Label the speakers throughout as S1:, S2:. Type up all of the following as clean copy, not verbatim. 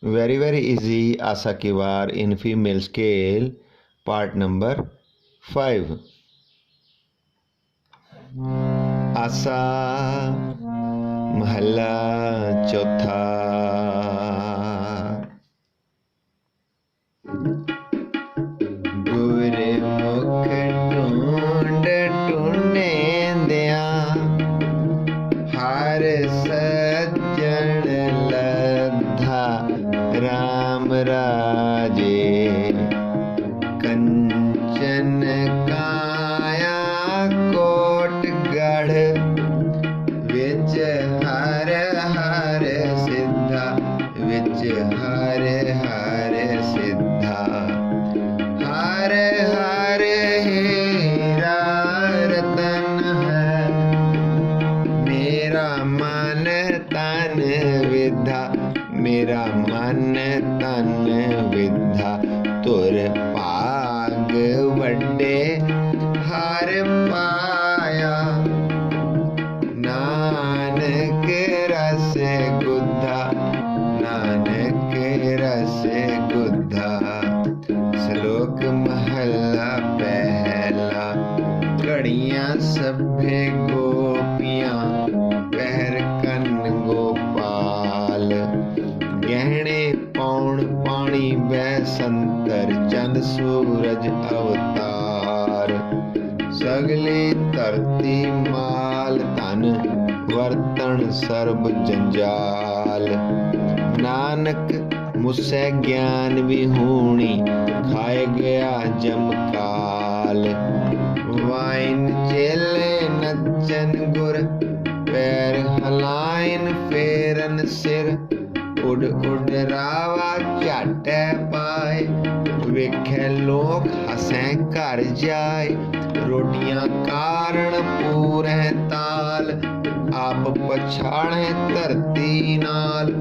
S1: very easy Aasa ki Vaar in female scale, part number 5. आसा महला चौथा। गुरमुख ढूंढ ढूंढेंदिया हर सज्जन लद्धा राम राजे कंचन काया कोटगढ़ विच हर हर सिद्धा विच हर हर सिद्धा हर हर हीरा रतन है मेरा मन तन विद्या मेरा मन तन विद्या तुर भाग वड्डे हर पाया नानक रस गुद्धा नानक रस गुद्धा। श्लोक महला पहला। घड़ियां सभे गोपियां पहर कन गोपाल गहने पौन पानी बैसंतर चंद सूरज अवतार सगली धरती माल धन वर्तन सर्ब जंजाल। नानक मुझसे ज्ञान विहूणी खाए गया जमकाल। वाइन चेले नचन गुर पैर हलाइन फेरन सिर उड़ उड़ रावा झट पाए वेखे लोग हसें घर जाए रोटियां कारण पूरे ताल आप पछाड़े धरती नाल।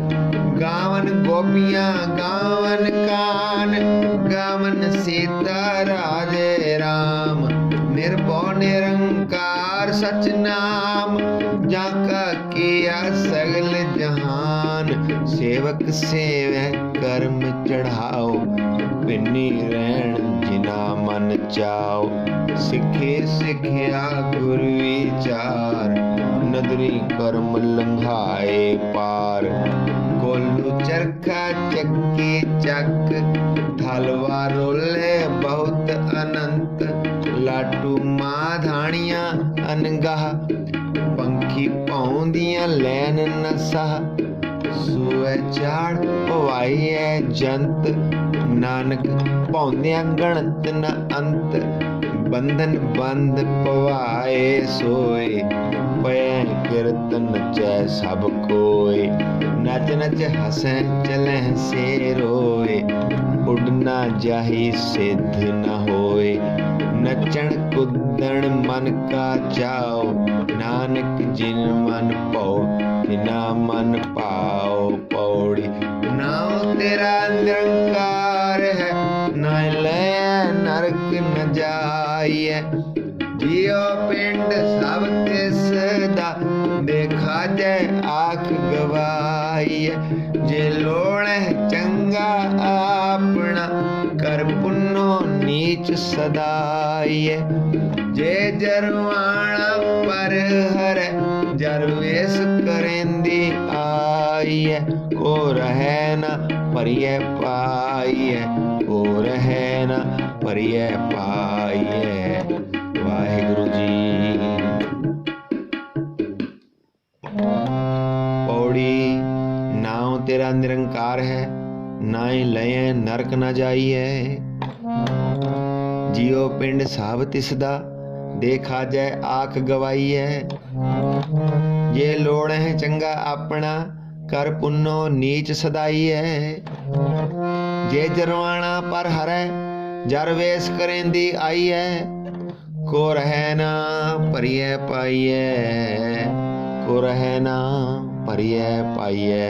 S1: गावन गोपियां गावन कान गावन सीता राजे राम निर्भौ निरंकार सच नाम जाका किया सगल जहान। सेवक सेवै कर्म चढ़ाओ पिन्नी रैण जिना मन चाओ। सिखे सिखिया गुरु विचार नदरी कर्म लंघाए पार। गोलू चरखा चक्की चक थालवा रोले बहुत अनंत लाटू माधानियां अनगाह पंखी पौंदियां लैन नसा सूए चाड़ पवाइए जंत नानक पौंदियां गणत न अंत। बंधन बंद पवाए सोए पै कीर्तन नचै सब कोय। नच नच हंसै चलै से रोए उड़ना जाही सिद्ध न होए। नचण कुदण मन का चाओ नानक जिन मन पाओ बिना मन पाओ पौड़ी। नाम तेरा निरंकार है न लय नरक न जाइए। जियो पिंड सब तिसदा देखा जाए आख गवाइए। जे लोड़े चंगा अपना कर पुन्नो नीच सदाइए। जे जरवाना पर हर जरवेश करेंदी आइए। को रहे न परिय पाइए को रहे न परिय पाइए। वाहिगुरु जी। पौड़ी नाव तेरा निरंकार है नाई लय नरक न जाइए। जियो पिंड साब तिसदा देखा जाए आख गवाई है। ये लोड़ है चंगा अपना कर पुन्नो नीच सदाई है। जे जरवाना पर हरै जरवेश करेंदी आई है। को रहे ना परिय पाइए को रहे ना परिय पाइए।